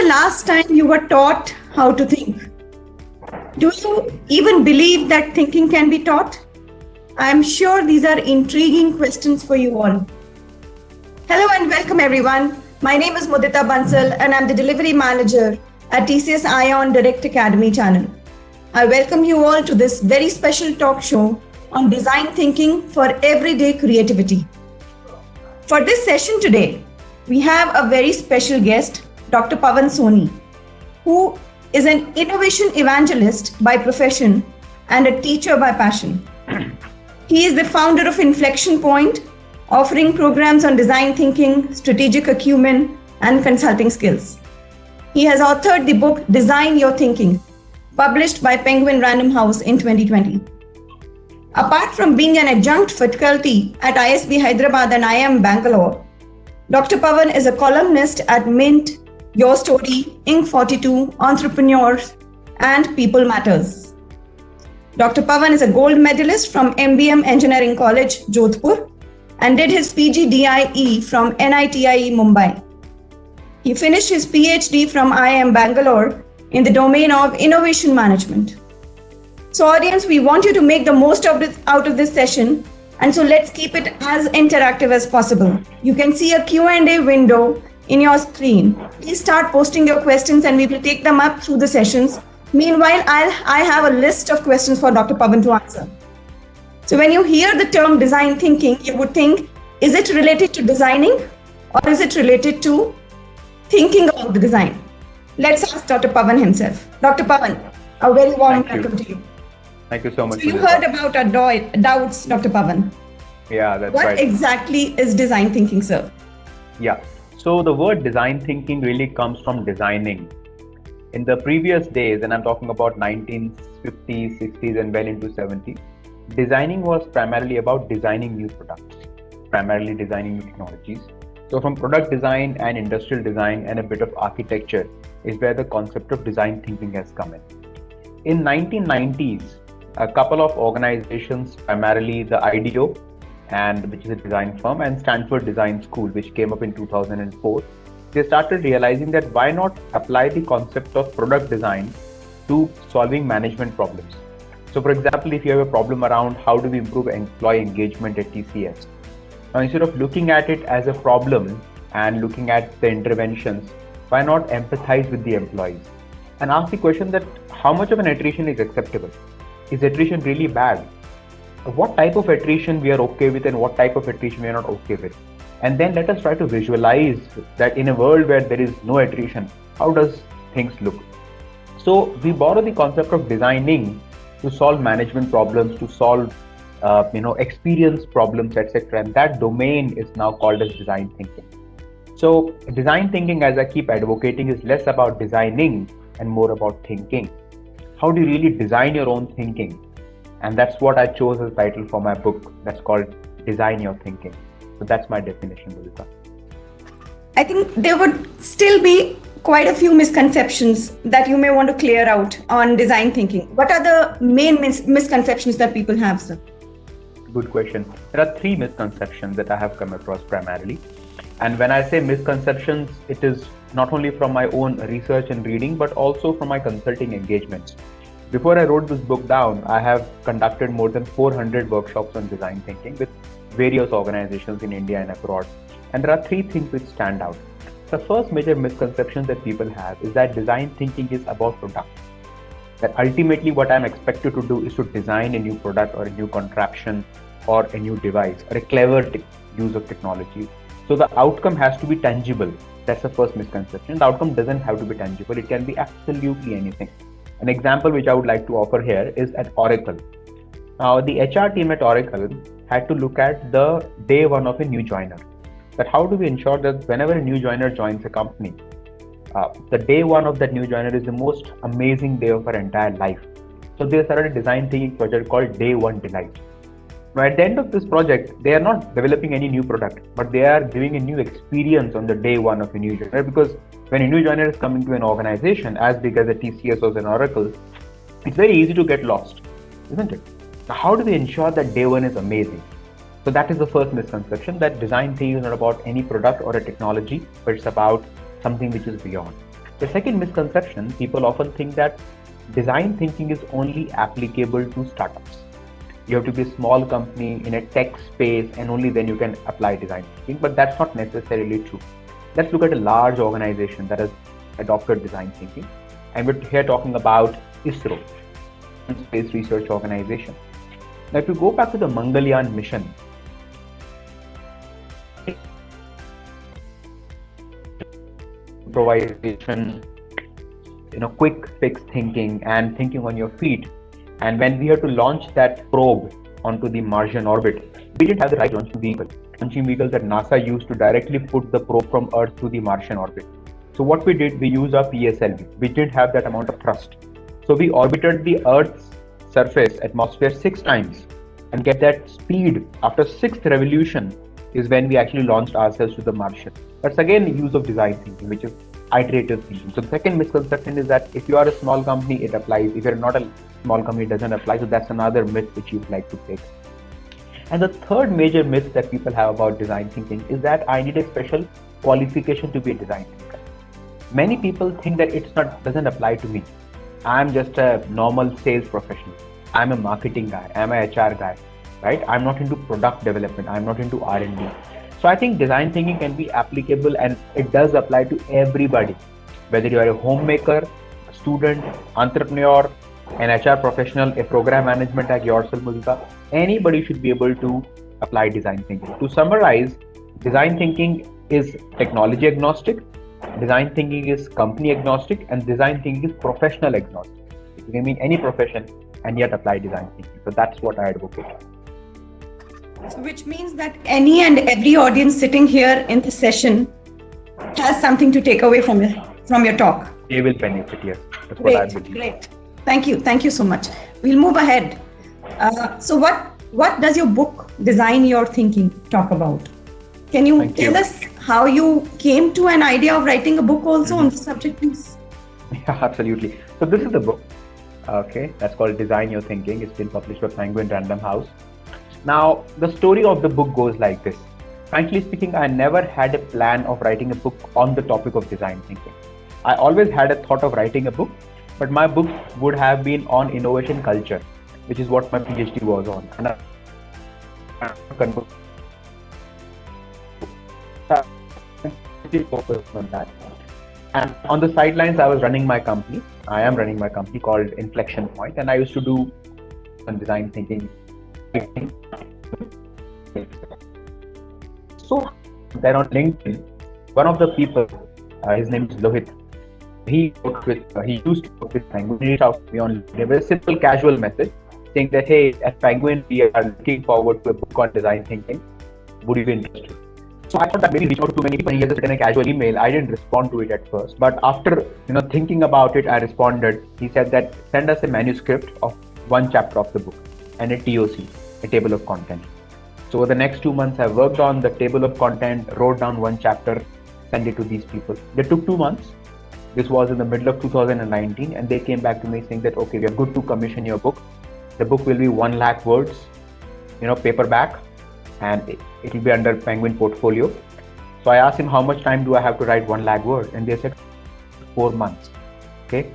last time you were taught how to think? Do you even believe that thinking can be taught? I am sure these are intriguing questions for you all. Hello and welcome everyone. My name is Mudita Bansal and I'm the delivery manager at TCS Ion Direct Academy channel. I welcome you all to this very special talk show on design thinking for everyday creativity. For this session today, we have a very special guest, Dr. Pavan Soni, who is an innovation evangelist by profession and a teacher by passion. He is the founder of Inflection Point, offering programs on design thinking, strategic acumen, and consulting skills. He has authored the book Design Your Thinking, published by Penguin Random House in 2020. Apart from being an adjunct faculty at ISB Hyderabad and IIM Bangalore, Dr. Pavan is a columnist at Mint, Your Story, Inc. 42, Entrepreneurs, and People Matters. Dr. Pavan is a gold medalist from MBM Engineering College, Jodhpur, and did his PGDIE from NITIE Mumbai. He finished his PhD from IIM Bangalore in the domain of innovation management. So audience, we want you to make the most of out of this session, and so let's keep it as interactive as possible. You can see a Q&A window in your screen. Please start posting your questions and we will take them up through the sessions. Meanwhile, I have a list of questions for Dr. Pavan to answer. So when you hear the term design thinking, you would think, is it related to designing or is it related to thinking about the design? Let's ask Dr. Pavan himself. Dr. Pavan, a very warm welcome to you. Thank you so much. So you heard about our doubts, Dr. Pavan. Yeah, that's right. What exactly is design thinking, sir? Yeah, so the word design thinking really comes from designing. In the previous days, and I'm talking about 1950s, 60s, and well into 70s, designing was primarily about designing new products, primarily designing new technologies. So from product design and industrial design and a bit of architecture is where the concept of design thinking has come in. In 1990s, a couple of organizations, primarily the IDEO, which is a design firm, and Stanford Design School, which came up in 2004, they started realizing that why not apply the concept of product design to solving management problems. So for example, if you have a problem around how do we improve employee engagement at TCS, now instead of looking at it as a problem and looking at the interventions, why not empathize with the employees and ask the question that how much of an attrition is acceptable? Is attrition really bad? What type of attrition we are okay with and what type of attrition we are not okay with? And then let us try to visualize that in a world where there is no attrition, how does things look? So we borrow the concept of designing to solve management problems, to solve experience problems, etc. And that domain is now called as design thinking. So design thinking, as I keep advocating, is less about designing and more about thinking. How do you really design your own thinking? And that's what I chose as title for my book. That's called Design Your Thinking. So that's my definition, Mudita. I think there would still be quite a few misconceptions that you may want to clear out on design thinking. What are the main misconceptions that people have, sir? Good question. There are three misconceptions that I have come across primarily. And when I say misconceptions, it is not only from my own research and reading, but also from my consulting engagements. Before I wrote this book down, I have conducted more than 400 workshops on design thinking with various organizations in India and abroad. And there are three things which stand out. The first major misconception that people have is that design thinking is about product. That ultimately what I'm expected to do is to design a new product or a new contraption or a new device or a clever use of technology. So the outcome has to be tangible. That's the first misconception. The outcome doesn't have to be tangible. It can be absolutely anything. An example which I would like to offer here is at Oracle. Now, the HR team at Oracle had to look at the day one of a new joiner. That how do we ensure that whenever a new joiner joins a company, the day one of that new joiner is the most amazing day of our entire life. So they started a design thinking project called Day One Delight. Now at the end of this project, they are not developing any new product, but they are giving a new experience on the day one of a new joiner, because when a new joiner is coming to an organization as big as a TCS or an Oracle, it's very easy to get lost, isn't it? Now, how do we ensure that day one is amazing? So that is the first misconception, that design thinking is not about any product or a technology, but it's about something which is beyond. The second misconception, people often think that design thinking is only applicable to startups. You have to be a small company in a tech space and only then you can apply design thinking, but that's not necessarily true. Let's look at a large organization that has adopted design thinking, and we're here talking about ISRO, Space Research Organization. Now, if you go back to the Mangalyaan mission, improvisation, quick fix thinking and thinking on your feet. And when we had to launch that probe onto the Martian orbit, we didn't have the right launching vehicle. Launching vehicle that NASA used to directly put the probe from Earth to the Martian orbit. So what we did, we used our PSLV. We didn't have that amount of thrust. So we orbited the Earth's surface, atmosphere 6 times and get that speed. After 6th revolution is when we actually launched ourselves to the Martian. That's again the use of design thinking, which is iterative thinking. So the second misconception is that if you are a small company, it applies. If you're not a small company, it doesn't apply. So that's another myth which you'd like to break. And the third major myth that people have about design thinking is that I need a special qualification to be a design thinker. Many people think that doesn't apply to me. I'm just a normal sales professional. I'm a marketing guy. I'm a HR guy, right? I'm not into product development. I'm not into R&D. So I think design thinking can be applicable and it does apply to everybody. Whether you are a homemaker, a student, entrepreneur, an HR professional, a program management like yourself, Mudita, anybody should be able to apply design thinking. To summarize, design thinking is technology agnostic, design thinking is company agnostic, and design thinking is professional agnostic. You can mean any profession and yet apply design thinking. So that's what I advocate. So which means that any and every audience sitting here in the session has something to take away from your talk. They will benefit, yes. That's Great, what I believe. Great. Thank you so much. We'll move ahead. So what does your book, Design Your Thinking, talk about? Can you tell us how you came to an idea of writing a book also on this subject, please? Yeah, absolutely. So this is the book. Okay, that's called Design Your Thinking. It's been published by Penguin Random House. Now, the story of the book goes like this. Frankly speaking, I never had a plan of writing a book on the topic of design thinking. I always had a thought of writing a book, but my book would have been on innovation culture, which is what my PhD was on. And I focused on that. And on the sidelines, I was running my company. I am running my company called Inflection Point, and I used to do some design thinking. So then on LinkedIn, one of the people, his name is Lohit. He used to work with Penguin. He reached out to me on a very simple, casual message saying that, hey, at Penguin, we are looking forward to a book on design thinking. Would you be interested? So I thought that maybe reach out to too many people. He has written a casual email. I didn't respond to it at first, but after thinking about it, I responded. He said that send us a manuscript of one chapter of the book and a TOC, a table of content. So over the next 2 months, I worked on the table of content, wrote down one chapter, sent it to these people. They took 2 months. This was in the middle of 2019, and they came back to me saying that, okay, we are good to commission your book. The book will be 1 lakh words, paperback, and it will be under Penguin portfolio. So I asked him, how much time do I have to write 1 lakh words? And they said 4 months. Okay.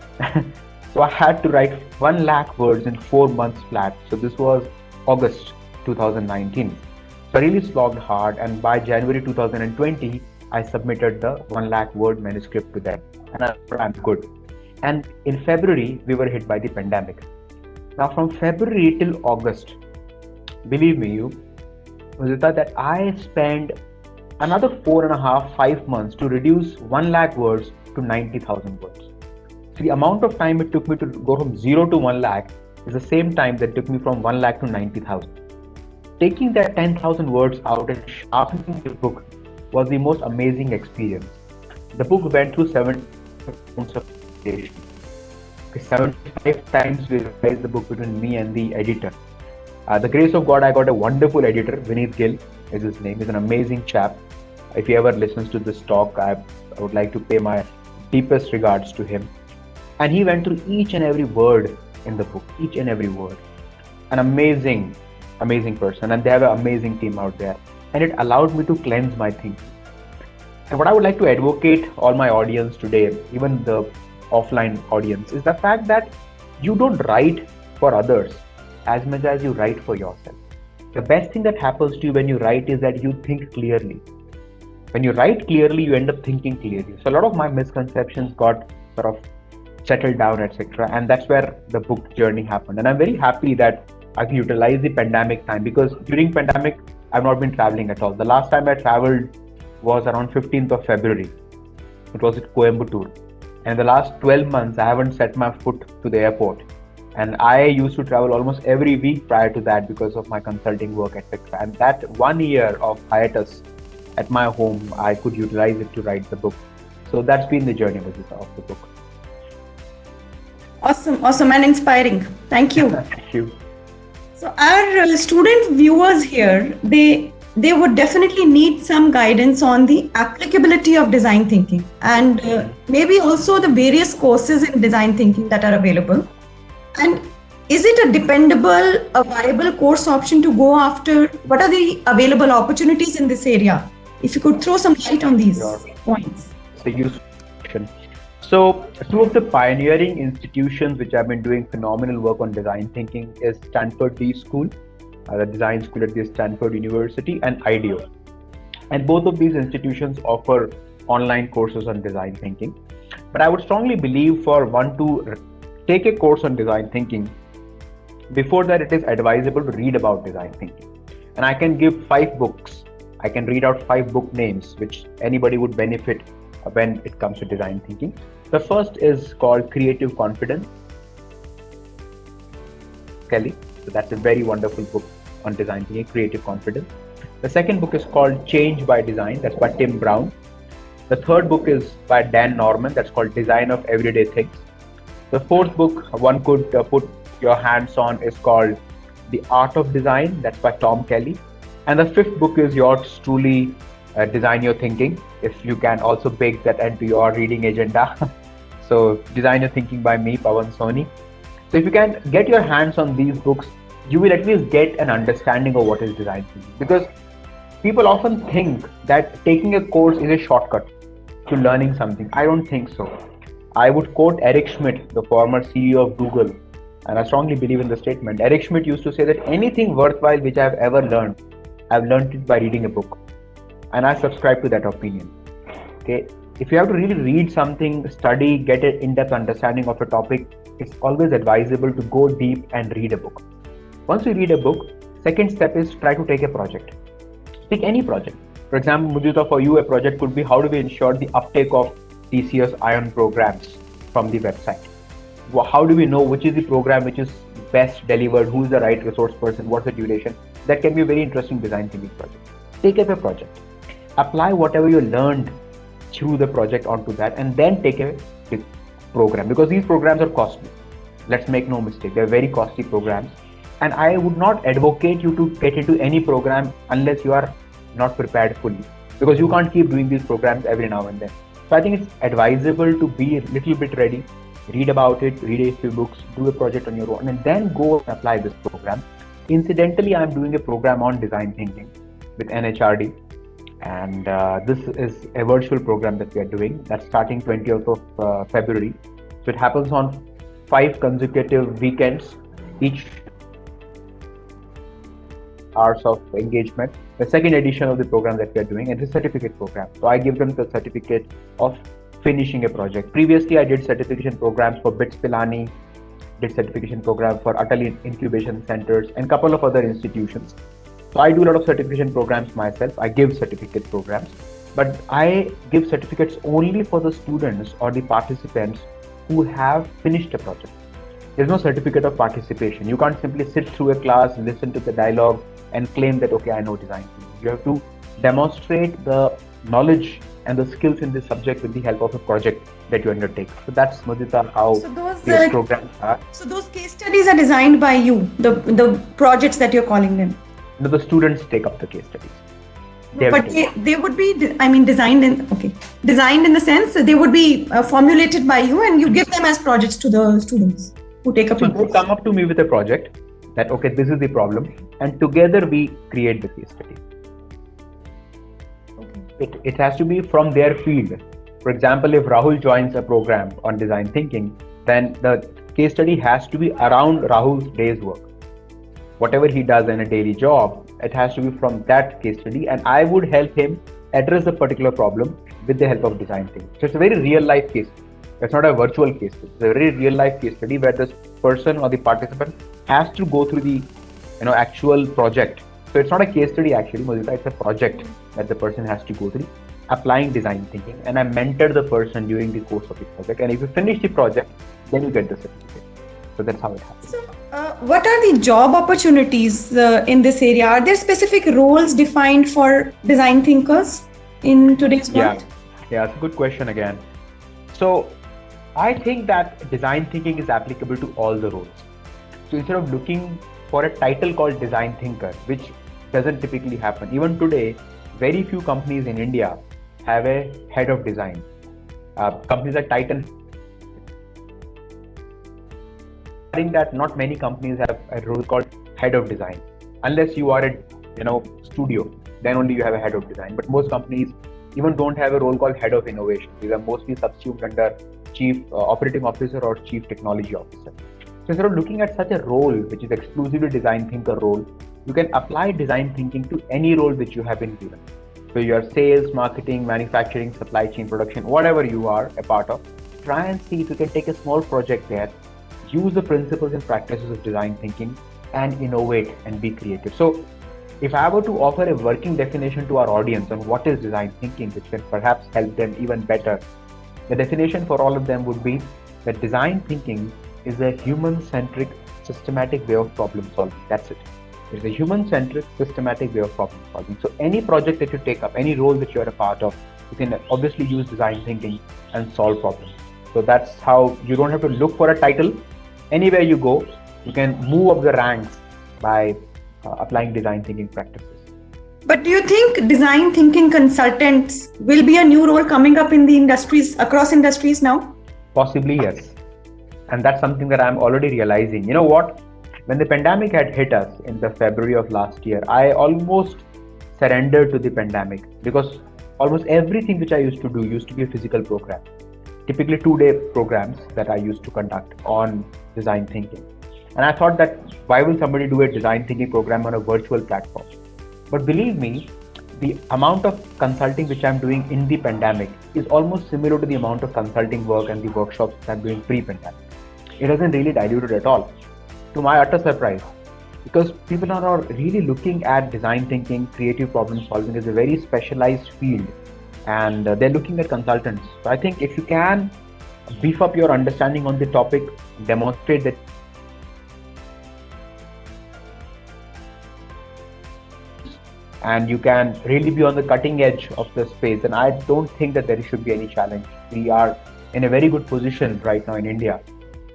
So I had to write 1 lakh words in 4 months flat. So this was August 2019. So I really slogged hard, and by January 2020, I submitted the 1 lakh word manuscript to them, and I'm good. And in February, we were hit by the pandemic. Now from February till August, believe me, Mudita, that I spent another 4.5-5 months to reduce 1 lakh words to 90,000 words. So the amount of time it took me to go from 0 to 1 lakh is the same time that took me from 1 lakh to 90,000. Taking that 10,000 words out and sharpening the book was the most amazing experience. The book went through 7 rounds of edition. 75 times we revised the book between me and the editor. The grace of God, I got a wonderful editor. Vineet Gill is his name. He's an amazing chap. If he ever listens to this talk, I would like to pay my deepest regards to him. And he went through each and every word in the book, each and every word. An amazing person, and they have an amazing team out there. And it allowed me to cleanse my thinking. And what I would like to advocate all my audience today, even the offline audience, is the fact that you don't write for others as much as you write for yourself. The best thing that happens to you when you write is that you think clearly. When you write clearly, you end up thinking clearly. So a lot of my misconceptions got sort of settled down, etc. And that's where the book journey happened. And I'm very happy that I can utilize the pandemic time, because during pandemic, I've not been traveling at all. The last time I traveled was around 15th of February. It was at Coimbatore. And the last 12 months, I haven't set my foot to the airport. And I used to travel almost every week prior to that because of my consulting work, etc. And that 1 year of hiatus at my home, I could utilize it to write the book. So that's been the journey of the book. Awesome and inspiring. Thank you. Thank you. So our student viewers here, they would definitely need some guidance on the applicability of design thinking, and maybe also the various courses in design thinking that are available. And is it a dependable, a viable course option to go after? What are the available opportunities in this area? If you could throw some light on these points. It's a useful question. So, two of the pioneering institutions which have been doing phenomenal work on design thinking is Stanford D School, the design school at the Stanford University, and IDEO. And both of these institutions offer online courses on design thinking. But I would strongly believe for one to take a course on design thinking, before that it is advisable to read about design thinking. And I can give 5 books. I can read out 5 book names which anybody would benefit when it comes to design thinking. The first is called Creative Confidence, Kelly. So that's a very wonderful book on design thinking, Creative Confidence. The second book is called Change by Design. That's by Tim Brown. The third book is by Dan Norman. That's called Design of Everyday Things. The fourth book one could put your hands on is called The Art of Design. That's by Tom Kelly. And the fifth book is yours truly, Design Your Thinking, if you can also bake that into your reading agenda. So Design Your Thinking by me, Pawan Soni. So if you can get your hands on these books, you will at least get an understanding of what is design thinking. Because people often think that taking a course is a shortcut to learning something. I don't think so. I would quote Eric Schmidt, the former CEO of Google, and I strongly believe in the statement. Eric Schmidt used to say that anything worthwhile which I've ever learned, I've learned it by reading a book. And I subscribe to that opinion. Okay, if you have to really read something, study, get an in-depth understanding of a topic, it's always advisable to go deep and read a book. Once you read a book, second step is try to take a project. Pick any project. For example, Mudita, for you, a project could be how do we ensure the uptake of TCS Ion programs from the website? How do we know which is the program which is best delivered, who is the right resource person, what's the duration? That can be a very interesting design thinking project. Take up a project. Apply whatever you learned through the project onto that, and then take a program, because these programs are costly. Let's make no mistake, they're very costly programs. And I would not advocate you to get into any program unless you are not prepared fully, because you can't keep doing these programs every now and then. So I think it's advisable to be a little bit ready, read about it, read a few books, do a project on your own, and then go and apply this program. Incidentally, I'm doing a program on design thinking with NHRD, and this is a virtual program that we are doing. That's starting 20th of February. So it happens on 5 consecutive weekends, each hours of engagement. The second edition of the program that we are doing, and it's a certificate program. So I give them the certificate of finishing a project. Previously, I did certification programs for BITS Pilani, did certification program for Atal Incubation Centers, and a couple of other institutions. So I do a lot of certification programs myself. I give certificate programs, but I give certificates only for the students or the participants who have finished a project. There's no certificate of participation. You can't simply sit through a class, listen to the dialogue, and claim that, okay, I know design. You have to demonstrate the knowledge and the skills in this subject with the help of a project that you undertake. So that's, Mudita, how these programs are. So those case studies are designed by you, the projects that you're calling them? No, the students take up the case studies. But they would be, designed in the sense that they would be formulated by you, and you give them as projects to the students who take up. So they come up to me with a project that, okay, this is the problem, and together we create the case study. Okay. it has to be from their field. For example, if Rahul joins a program on design thinking, then the case study has to be around Rahul's day's work. Whatever he does in a daily job, it has to be from that case study, and I would help him address the particular problem with the help of design thinking. So it's a very real life case. It's not a virtual case. It's a very real life case study where this person or the participant has to go through the actual project. So it's not a case study actually, Mudita, it's a project that the person has to go through applying design thinking, and I mentor the person during the course of the project, and if you finish the project, then you get the certificate. So that's how it happens. So, what are the job opportunities in this area? Are there specific roles defined for design thinkers in today's world? Yeah, it's a good question again. So I think that design thinking is applicable to all the roles. So instead of looking for a title called design thinker, which doesn't typically happen, even today, very few companies in India have a head of design. Companies like Titan, I think that not many companies have a role called head of design, unless you are a studio, then only you have a head of design. But most companies even don't have a role called head of innovation. These are mostly subsumed under chief operating officer or chief technology officer. So instead of looking at such a role, which is exclusively design thinker role, you can apply design thinking to any role which you have been given. So your sales, marketing, manufacturing, supply chain, production, whatever you are a part of, try and see if you can take a small project there, use the principles and practices of design thinking, and innovate and be creative. So if I were to offer a working definition to our audience on what is design thinking, which can perhaps help them even better, the definition for all of them would be that design thinking is a human-centric, systematic way of problem solving. That's it. It's a human-centric, systematic way of problem solving. So any project that you take up, any role that you're a part of, you can obviously use design thinking and solve problems. So that's how you don't have to look for a title. Anywhere you go, you can move up the ranks by applying design thinking practices. But do you think design thinking consultants will be a new role coming up in the industries, across industries now? Possibly, yes. And that's something that I'm already realizing. You know what? When the pandemic had hit us in the February of last year, I almost surrendered to the pandemic because almost everything which I used to do used to be a physical program. Typically 2-day programs that I used to conduct on design thinking. And I thought that why will somebody do a design thinking program on a virtual platform? But believe me, the amount of consulting which I'm doing in the pandemic is almost similar to the amount of consulting work and the workshops that I'm doing pre-pandemic. It hasn't really diluted at all, to my utter surprise, because people are now really looking at design thinking, creative problem solving as a very specialized field, and they're looking at consultants. So I think if you can beef up your understanding on the topic, demonstrate that and you can really be on the cutting edge of the space, and I don't think that there should be any challenge. We are in a very good position right now in India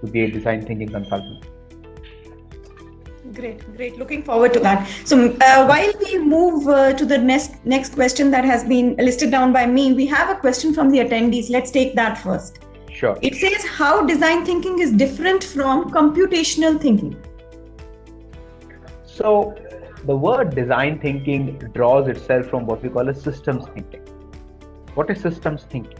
to be a design thinking consultant. Great. Looking forward to that. So while we move to the next question that has been listed down by me, we have a question from the attendees. Let's take that first. Sure. It says how design thinking is different from computational thinking. So the word design thinking draws itself from what we call a systems thinking. What is systems thinking?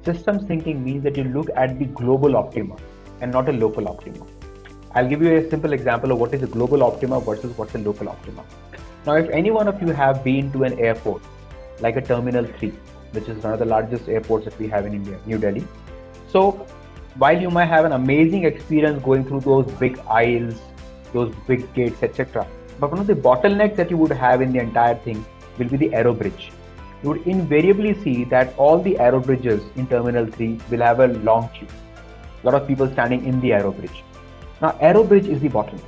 Systems thinking means that you look at the global optima and not a local optima. I'll give you a simple example of what is a global optima versus what's a local optima. Now, if any one of you have been to an airport, like a Terminal 3, which is one of the largest airports that we have in India, New Delhi. So while you might have an amazing experience going through those big aisles, those big gates, etc., but one of the bottlenecks that you would have in the entire thing will be the aero bridge. You would invariably see that all the aero bridges in Terminal 3 will have a long queue. A lot of people standing in the aero bridge. Now, aero bridge is the bottleneck,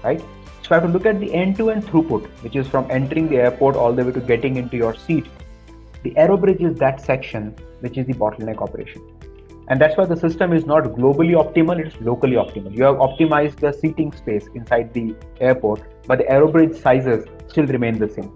right? So I have to look at the end-to-end throughput, which is from entering the airport all the way to getting into your seat. The aero bridge is that section, which is the bottleneck operation. And that's why the system is not globally optimal, it's locally optimal. You have optimized the seating space inside the airport, but the aero bridge sizes still remain the same,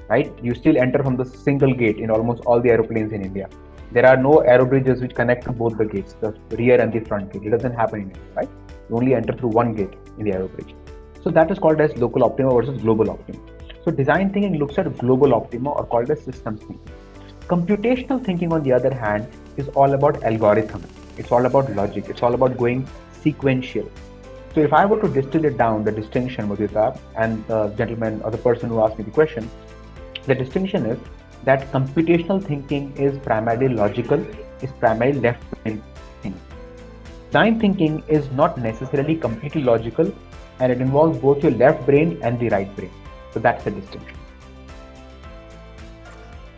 right? You still enter from the single gate in almost all the aeroplanes in India. There are no aero bridges which connect to both the gates, the rear and the front gate. It doesn't happen in India, right? You only enter through one gate in the aero bridge. So that is called as local optima versus global optima. So So design thinking looks at global optima, or called as systems thinking. Computational thinking, on the other hand, is all about algorithm. It's all about logic. It's all about going sequential. So if I were to distill it down, the distinction, Mudita, and the gentleman or the person who asked me the question, the distinction is that computational thinking is primarily logical, is primarily left-brain thinking. Design thinking is not necessarily completely logical, and it involves both your left brain and the right brain. So that's the distinction.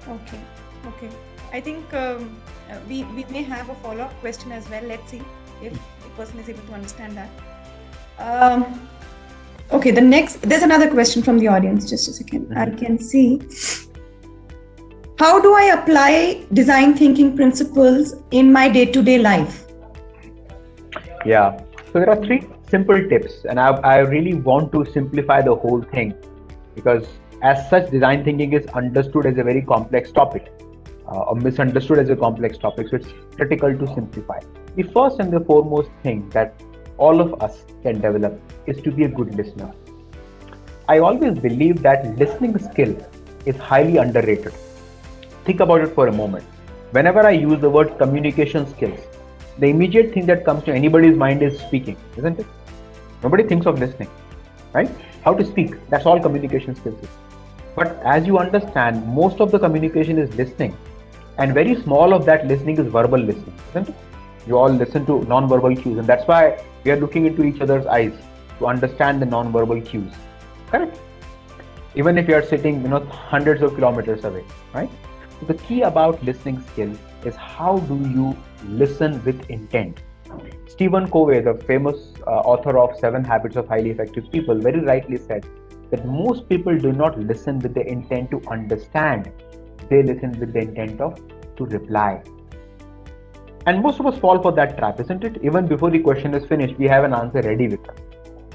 Okay. I think we may have a follow-up question as well. Let's see if the person is able to understand that. Okay, there's another question from the audience. Just a second. I can see. How do I apply design thinking principles in my day-to-day life? Yeah. So there are 3 simple tips, and I really want to simplify the whole thing, because as such, design thinking is understood as a very complex topic, or misunderstood as a complex topic. So it's critical to simplify. The first and the foremost thing that all of us can develop is to be a good listener. I always believe that listening skill is highly underrated. Think about it for a moment. Whenever I use the word communication skills, the immediate thing that comes to anybody's mind is speaking, isn't it? Nobody thinks of listening, right? How to speak, that's all communication skills is. But as you understand, most of the communication is listening, and very small of that listening is verbal listening, isn't it? You all listen to non-verbal cues, and that's why we are looking into each other's eyes to understand the non-verbal cues, correct? Even if you are sitting, hundreds of kilometers away, right? So the key about listening skills is how do you listen with intent. Stephen Covey, the famous author of 7 Habits of Highly Effective People, very rightly said that most people do not listen with the intent to understand. They listen with the intent to reply. And most of us fall for that trap, isn't it? Even before the question is finished, we have an answer ready with us.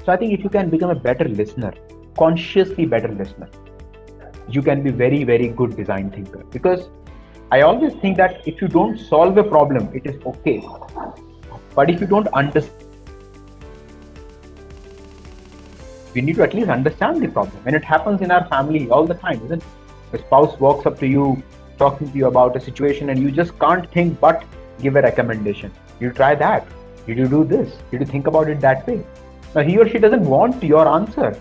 So I think if you can become a better listener, consciously better listener, you can be very, very good design thinker. Because I always think that if you don't solve a problem, it is okay. But if you don't understand, we need to at least understand the problem. And it happens in our family all the time, isn't it? The spouse walks up to you, talking to you about a situation, and you just can't think but give a recommendation. You try that. Did you do this? Did you think about it that way? Now he or she doesn't want your answer.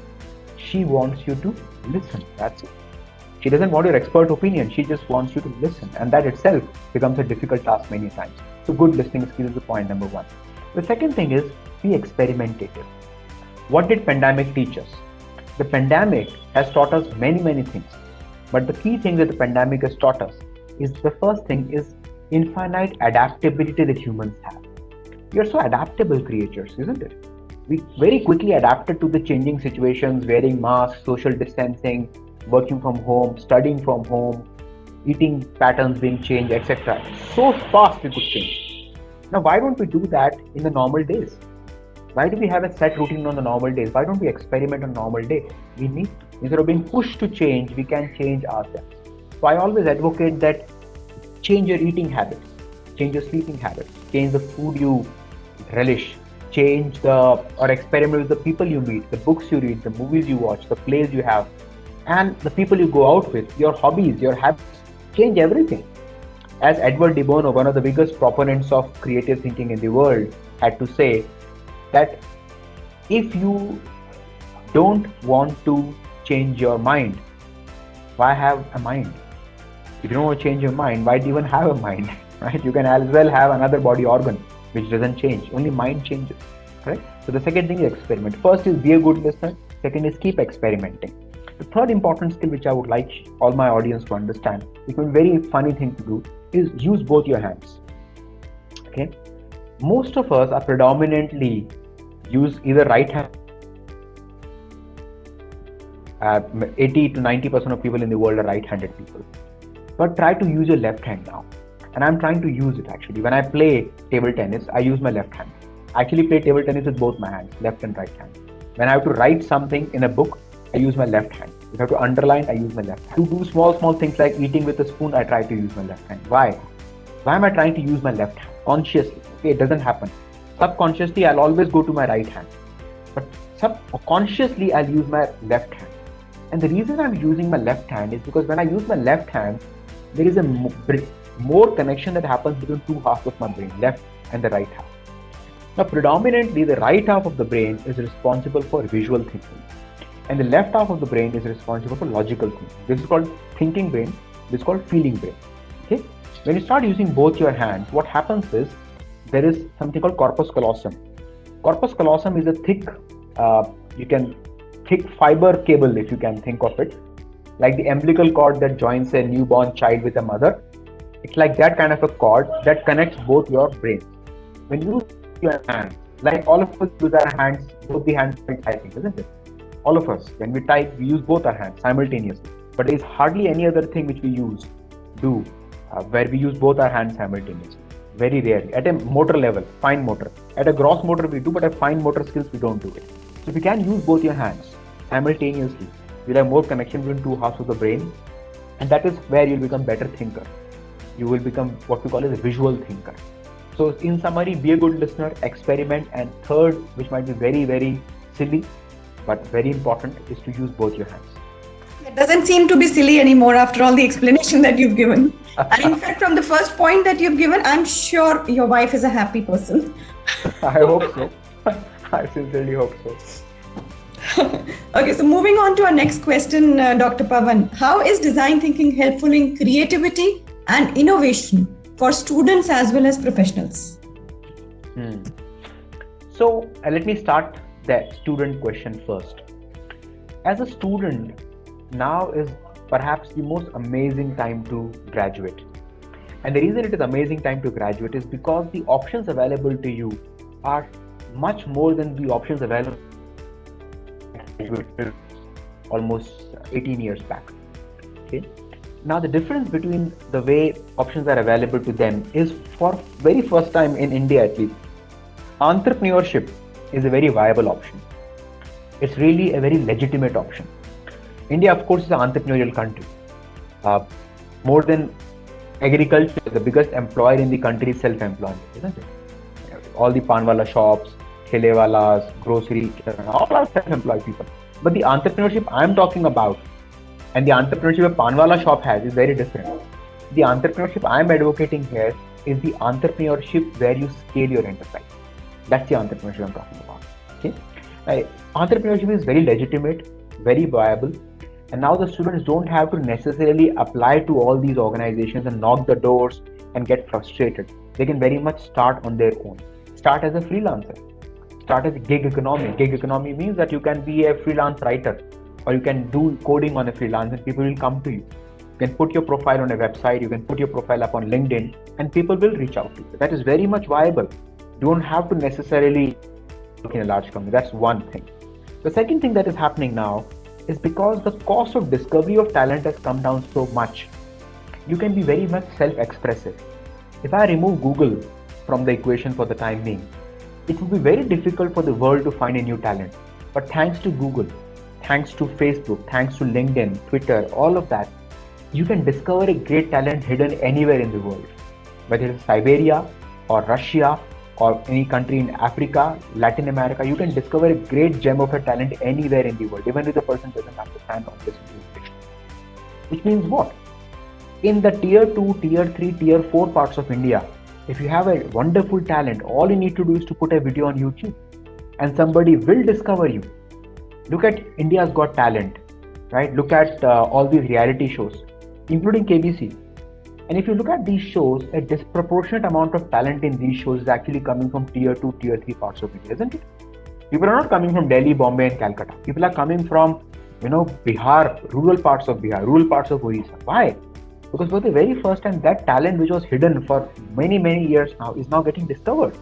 She wants you to listen. That's it. She doesn't want your expert opinion. She just wants you to listen. And that itself becomes a difficult task many times. So good listening skill is the point number 1. The second thing is be experimentative. What did pandemic teach us? The pandemic has taught us many, many things. But the key thing that the pandemic has taught us is, the first thing is infinite adaptability that humans have. We are so adaptable creatures, isn't it? We very quickly adapted to the changing situations, wearing masks, social distancing, working from home, studying from home, eating patterns being changed, etc. So fast we could change. Now, why don't we do that in the normal days? Why do we have a set routine on the normal days? Why don't we experiment on normal day? We need to. Instead of being pushed to change, we can change ourselves. So I always advocate that change your eating habits, change your sleeping habits, change the food you relish, or experiment with the people you meet, the books you read, the movies you watch, the plays you have, and the people you go out with, your hobbies, your habits. Change everything. As Edward de Bono, one of the biggest proponents of creative thinking in the world, had to say that if you don't want to change your mind, why have a mind? If you don't want to change your mind, why do you even have a mind? Right? You can as well have another body organ which doesn't change. Only mind changes. Correct? So the second thing is experiment. First is be a good listener. Second is keep experimenting. The third important skill which I would like all my audience to understand, it's a very funny thing to do, is use both your hands. Okay? Most of us are predominantly use either right hand. 80 to 90% of people in the world are right-handed people. But try to use your left hand now. And I'm trying to use it actually. When I play table tennis, I use my left hand. I actually play table tennis with both my hands, left and right hand. When I have to write something in a book, I use my left hand. If I have to underline, I use my left hand. To do small things like eating with a spoon, I try to use my left hand. Why? Why am I trying to use my left hand? Consciously. Okay, it doesn't happen. Subconsciously, I'll always go to my right hand. But subconsciously, I'll use my left hand. And the reason I'm using my left hand is because when I use my left hand, there is a more connection that happens between two halves of my brain, left and the right half. Now, predominantly, the right half of the brain is responsible for visual thinking, and the left half of the brain is responsible for logical thinking. This is called thinking brain. This is called feeling brain. Okay. When you start using both your hands, what happens is there is something called corpus callosum. Corpus callosum is a thick, thick fiber cable, if you can think of it, like the umbilical cord that joins a newborn child with a mother. It's like that kind of a cord that connects both your brains. When you use your hands, like all of us use our hands, both the hands for typing, isn't it? All of us, when we type, we use both our hands simultaneously. But there is hardly any other thing which we do where we use both our hands simultaneously. Very rarely. At a motor level, fine motor. At a gross motor we do, but at fine motor skills we don't do it. So if you can use both your hands simultaneously, you'll have more connection between two halves of the brain, and that is where you'll become better thinker. You will become what we call as a visual thinker. So in summary, be a good listener, experiment, and third, which might be very, very silly, but very important, is to use both your hands. It doesn't seem to be silly anymore after all the explanation that you've given. And in fact, from the first point that you've given, I'm sure your wife is a happy person. I hope so. I sincerely hope so. Okay, so moving on to our next question, Dr. Pawan. How is design thinking helpful in creativity and innovation for students as well as professionals? So let me start the student question first. As a student, now is perhaps the most amazing time to graduate. And the reason it is amazing time to graduate is because the options available to you are much more than the options available almost 18 years back. Okay. Now the difference between the way options are available to them is, for very first time in India at least, entrepreneurship is a very viable option. It's really a very legitimate option. India, of course, is an entrepreneurial country. More than agriculture, the biggest employer in the country is self-employment, isn't it? All the panwala shops, thelewalas, grocery, all are self-employed people. But the entrepreneurship I'm talking about, and the entrepreneurship a panwala shop has, is very different. The entrepreneurship I'm advocating here is the entrepreneurship where you scale your enterprise. That's the entrepreneurship I'm talking about. Okay? Entrepreneurship is very legitimate, very viable. And now the students don't have to necessarily apply to all these organizations and knock the doors and get frustrated. They can very much start on their own. Start as a freelancer. Start as a gig economy. Gig economy means that you can be a freelance writer, or you can do coding on a freelance and people will come to you. You can put your profile on a website, you can put your profile up on LinkedIn, and people will reach out to you. That is very much viable. You don't have to necessarily work in a large company. That's one thing. The second thing that is happening now is because the cost of discovery of talent has come down so much, you can be very much self-expressive. If I remove Google from the equation for the time being, it would be very difficult for the world to find a new talent. But thanks to Google, thanks to Facebook, thanks to LinkedIn, Twitter, all of that, you can discover a great talent hidden anywhere in the world. Whether it's Siberia or Russia or any country in Africa, Latin America, you can discover a great gem of a talent anywhere in the world, even if the person doesn't have to stand on this information. Which means what? In the tier 2, tier 3, tier 4 parts of India, if you have a wonderful talent, all you need to do is to put a video on YouTube and somebody will discover you. Look at India's Got Talent, right? Look at all these reality shows, including KBC. And if you look at these shows, a disproportionate amount of talent in these shows is actually coming from tier 2, tier 3 parts of India, isn't it? People are not coming from Delhi, Bombay and Calcutta. People are coming from, Bihar, rural parts of Bihar, rural parts of Orissa. Why? Because for the very first time, that talent which was hidden for many, many years now is now getting discovered,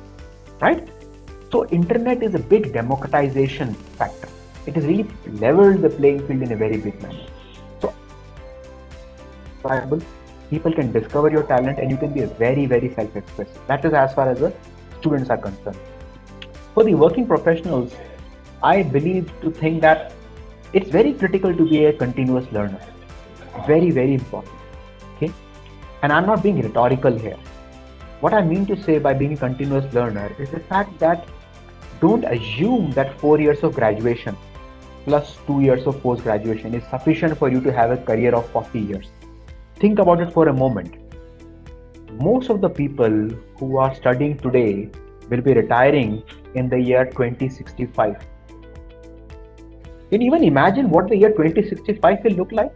right? So internet is a big democratization factor. It has really leveled the playing field in a very big manner. So people can discover your talent and you can be a very, very self-expressive. That is as far as the students are concerned. For the working professionals, I believe to think that it's very critical to be a continuous learner. Very, very important. Okay? And I'm not being rhetorical here. What I mean to say by being a continuous learner is the fact that don't assume that 4 years of graduation plus 2 years of post graduation is sufficient for you to have a career of 40 years. Think about it for a moment. Most of the people who are studying today will be retiring in the year 2065. Can you even imagine what the year 2065 will look like?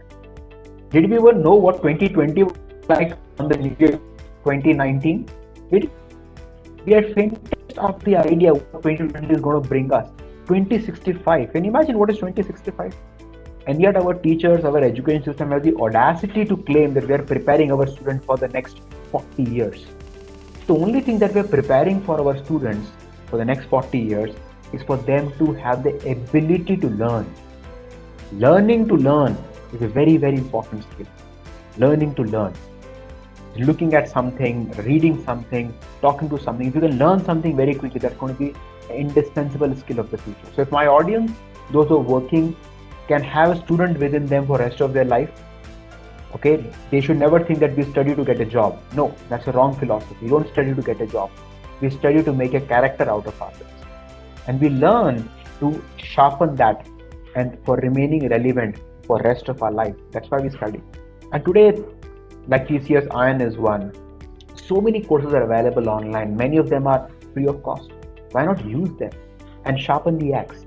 Did we ever know what 2020 was like on the new year 2019? We are faint of the idea what 2020 is going to bring us. 2065. Can you imagine what is 2065? And yet our teachers, our education system have the audacity to claim that we are preparing our students for the next 40 years. The only thing that we are preparing for our students for the next 40 years is for them to have the ability to learn. Learning to learn is a very, very important skill. Learning to learn. Looking at something, reading something, talking to something. If you can learn something very quickly, that's going to be an indispensable skill of the future. So if my audience, those who are working, can have a student within them for the rest of their life, okay, they should never think that we study to get a job. No, that's a wrong philosophy. We don't study to get a job. We study to make a character out of ourselves. And we learn to sharpen that and for remaining relevant for rest of our life. That's why we study. And today, like TCS Iron is one. So many courses are available online. Many of them are free of cost. Why not use them and sharpen the axe?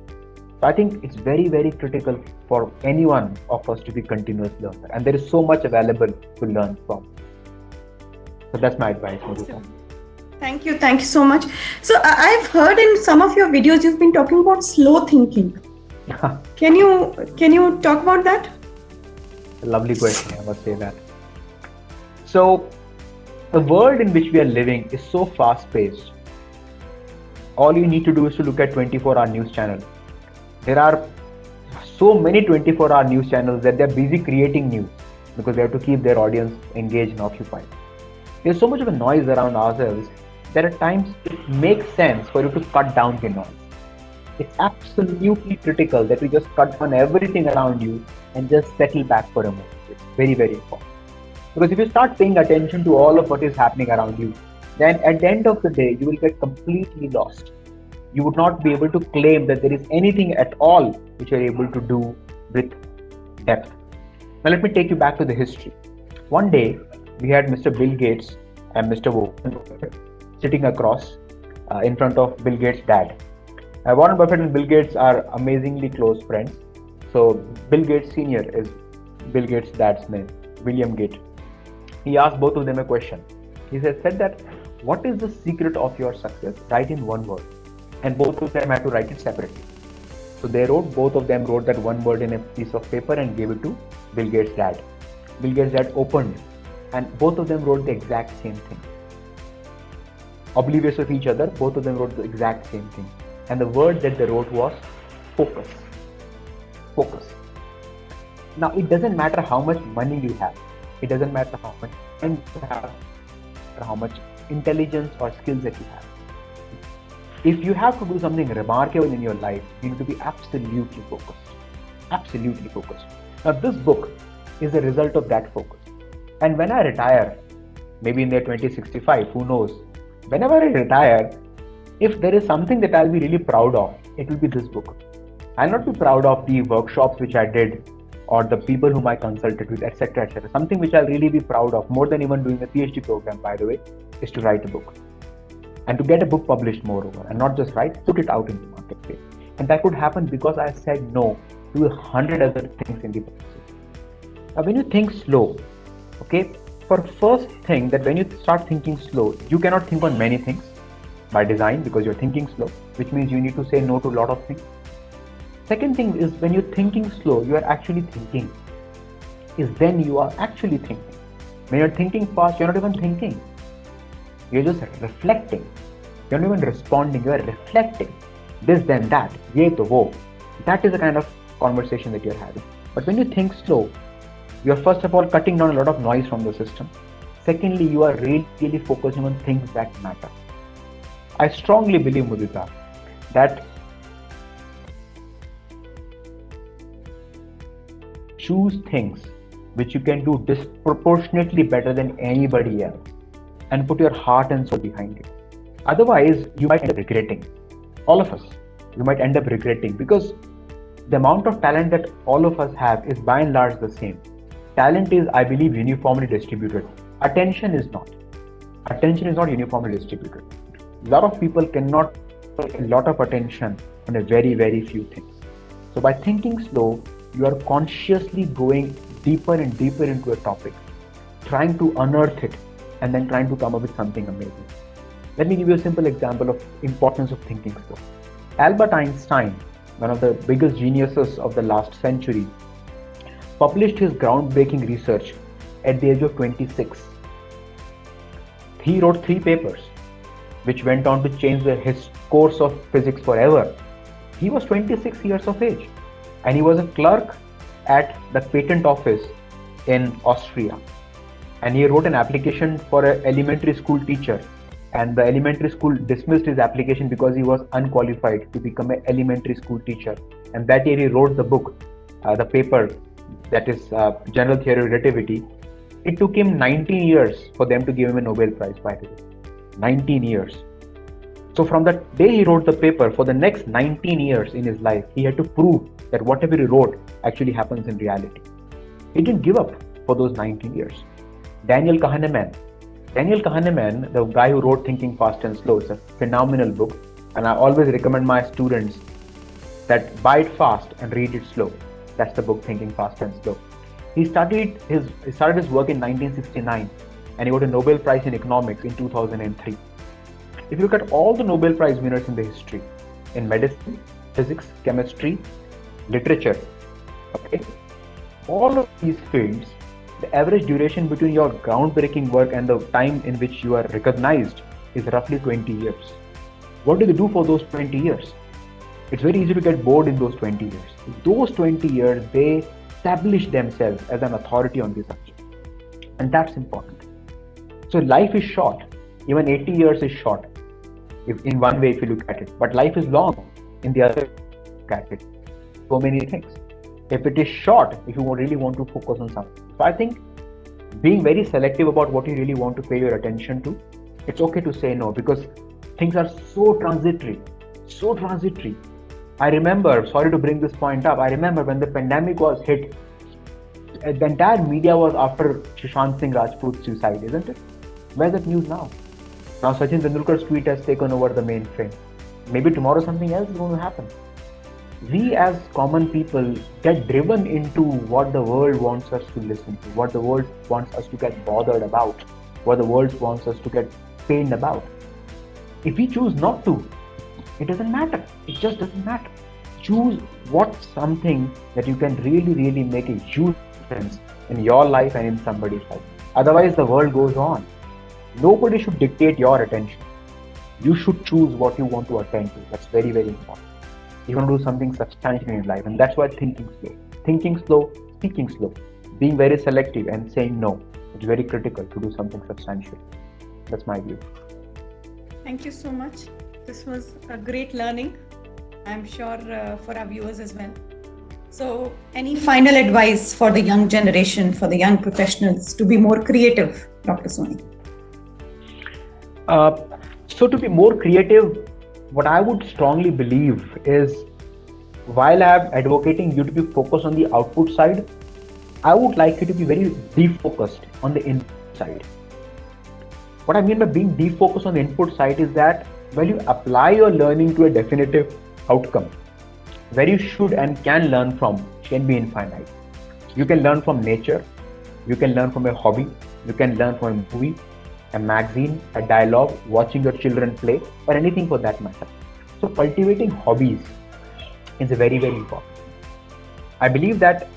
So I think it's very, very critical for any one of us to be continuous learner. And there is so much available to learn from. So that's my advice. Thank you. Thank you so much. So I've heard in some of your videos, you've been talking about slow thinking. Can you talk about that? A lovely question, I must say that. So the world in which we are living is so fast paced. All you need to do is to look at 24-hour news channels. There are so many 24-hour news channels that they're busy creating news because they have to keep their audience engaged and occupied. There's so much of a noise around ourselves that at times it makes sense for you to cut down the noise. It's absolutely critical that you just cut down everything around you and just settle back for a moment. It's very, very important. Because if you start paying attention to all of what is happening around you, then at the end of the day, you will get completely lost. You would not be able to claim that there is anything at all which you are able to do with depth. Now let me take you back to the history. One day, we had Mr. Bill Gates and Mr. Warren Buffett sitting across in front of Bill Gates' dad. Warren Buffett and Bill Gates are amazingly close friends. So Bill Gates Sr. is Bill Gates' dad's name, William Gates. He asked both of them a question. He said that, what is the secret of your success? Write in one word. And both of them had to write it separately. So both of them wrote that one word in a piece of paper and gave it to Bill Gates' dad. Bill Gates' dad opened and both of them wrote the exact same thing. Oblivious of each other, both of them wrote the exact same thing. And the word that they wrote was focus. Focus. Now, it doesn't matter how much money you have. It doesn't matter how much time you have, or how much intelligence or skills that you have. If you have to do something remarkable in your life, you need to be absolutely focused. Absolutely focused. Now, this book is a result of that focus. And when I retire, maybe in the year 2065, who knows? Whenever I retire, if there is something that I'll be really proud of, it will be this book. I'll not be proud of the workshops which I did or the people whom I consulted with, etc., etc. Something which I'll really be proud of, more than even doing a PhD program, by the way, is to write a book. And to get a book published, moreover, and not just write, put it out in the marketplace. And that could happen because I said no to 100 other things in the process. Now, when you think slow, okay, for first thing that when you start thinking slow, you cannot think on many things by design because you're thinking slow, which means you need to say no to a lot of things. Second thing is when you're thinking slow, you are actually thinking. Is then you are actually thinking. When you're thinking fast, you're not even thinking. You're just reflecting. You're not even responding, you are reflecting. This, then that, ye to wo. That is the kind of conversation that you're having. But when you think slow, you're first of all cutting down a lot of noise from the system. Secondly, you are really focusing on things that matter. I strongly believe, Mudita, that choose things which you can do disproportionately better than anybody else and put your heart and soul behind it. Otherwise, you might end up regretting. All of us, you might end up regretting because The amount of talent that all of us have is by and large the same. Talent is, I believe, uniformly distributed. Attention is not. Attention is not uniformly distributed. A lot of people cannot pay a lot of attention on a very, very few things. So by thinking slow, you are consciously going deeper and deeper into a topic, trying to unearth it, and then trying to come up with something amazing. Let me give you a simple example of importance of thinking slow. Albert Einstein, one of the biggest geniuses of the last century, published his groundbreaking research at the age of 26. He wrote 3 papers, which went on to change his course of physics forever. He was 26 years of age, and he was a clerk at the patent office in Austria. And he wrote an application for an elementary school teacher, and the elementary school dismissed his application because he was unqualified to become an elementary school teacher. And that year he wrote the book, the paper, that is General Theory of Relativity. It took him 19 years for them to give him a Nobel Prize, by the way. 19 years. So from the day he wrote the paper, for the next 19 years in his life, he had to prove that whatever he wrote actually happens in reality. He didn't give up for those 19 years. Daniel Kahneman, the guy who wrote Thinking Fast and Slow, it's a phenomenal book, and I always recommend my students that buy it fast and read it slow. That's the book, Thinking Fast and Slow. He started his work in 1969, and he got a Nobel Prize in Economics in 2003. If you look at all the Nobel Prize winners in the history, in medicine, physics, chemistry, literature, okay, all of these fields, the average duration between your groundbreaking work and the time in which you are recognized is roughly 20 years. What do they do for those 20 years? It's very easy to get bored in those 20 years. In those 20 years, they establish themselves as an authority on the subject. And that's important. So life is short. Even 80 years is short, if in one way if you look at it. But life is long in the other look at it. So many things. If it is short, if you really want to focus on something. So I think being very selective about what you really want to pay your attention to, it's okay to say no, because things are so transitory. I remember, sorry to bring this point up, I remember when the pandemic was hit, the entire media was after Sushant Singh Rajput's suicide, isn't it? Where's that news now? Now Sachin Tendulkar's tweet has taken over the mainframe. Maybe tomorrow something else is going to happen. We as common people get driven into what the world wants us to listen to, what the world wants us to get bothered about, what the world wants us to get pained about. If we choose not to, it doesn't matter. It just doesn't matter. Choose what's something that you can really make a huge difference in your life and in somebody's life. Otherwise, the world goes on. Nobody should dictate your attention. You should choose what you want to attend to. That's very important. You want to do something substantial in your life, and that's why thinking slow, speaking slow, being very selective and saying no. It's very critical to do something substantial. That's my view. Thank you so much. This was a great learning, I'm sure, for our viewers as well. So, any final advice for the young generation, for the young professionals to be more creative, Dr. Soni? So to be more creative, what I would strongly believe is, while I'm advocating you to be focused on the output side, I would like you to be very defocused on the input side. What I mean by being defocused on the input side is that when you apply your learning to a definitive outcome, where you should and can learn from can be infinite. You can learn from nature, you can learn from a hobby, you can learn from a movie, a magazine, a dialogue, watching your children play, or anything for that matter. So cultivating hobbies is very important. I believe that,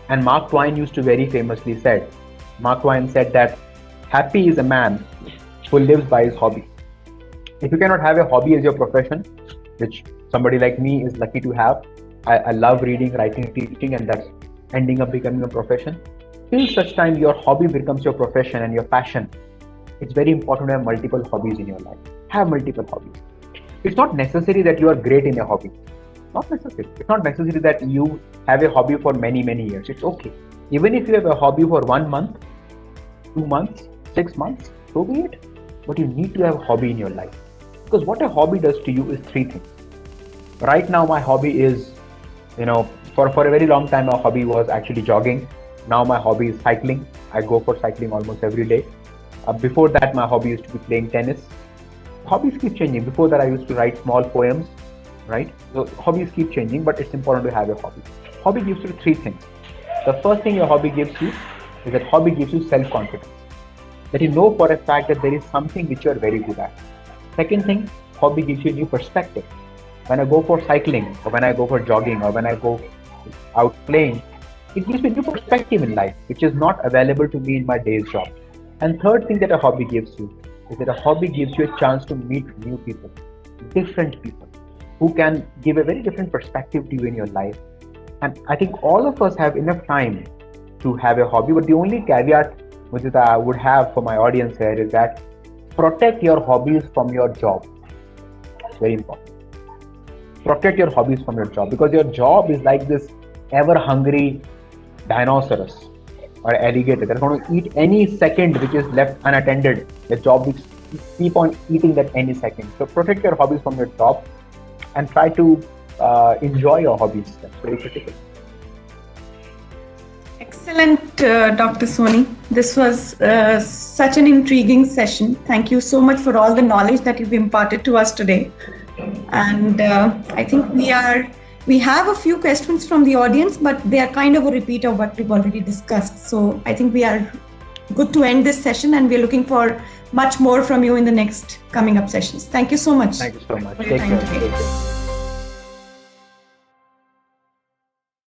and Mark Twain used to very famously said that happy is a man who lives by his hobby. If you cannot have a hobby as your profession, which somebody like me is lucky to have, I love reading, writing, teaching, and that's ending up becoming a profession. Till such time your hobby becomes your profession and your passion, it's very important to have multiple hobbies in your life. Have multiple hobbies. It's not necessary that you are great in a hobby. Not necessary. It's not necessary that you have a hobby for many years. It's okay. Even if you have a hobby for 1 month, 2 months, 6 months, so be it. But you need to have a hobby in your life. Because what a hobby does to you is 3 things. Right now my hobby is For a very long time, my hobby was actually jogging. Now my hobby is cycling. I go for cycling almost every day. Before that, my hobby used to be playing tennis. Hobbies keep changing. Before that, I used to write small poems, right? So hobbies keep changing, but it's important to have a hobby. Hobby gives you three things. The first thing your hobby gives you is that hobby gives you self-confidence. That you know for a fact that there is something which you are very good at. Second thing, hobby gives you a new perspective. When I go for cycling, or when I go for jogging, or when I go out playing, it gives me a new perspective in life, which is not available to me in my day's job. And third thing that a hobby gives you is that a hobby gives you a chance to meet new people, different people, who can give a very different perspective to you in your life. And I think all of us have enough time to have a hobby, but the only caveat which I would have for my audience here is that protect your hobbies from your job. It's very important. Protect your hobbies from your job, because your job is like this ever-hungry dinosaurus or alligator that's going to eat any second which is left unattended. The job will keep on eating that any second. So protect your hobbies from your job and try to enjoy your hobbies. That's very critical. Excellent, Dr. Soni. This was such an intriguing session. Thank you so much for all the knowledge that you've imparted to us today. And I think we have a few questions from the audience, but they are kind of a repeat of what we've already discussed. So I think we are good to end this session, and we're looking for much more from you in the next coming up sessions. Thank you so much. Thank you so much. For your Take time care. today. Take care.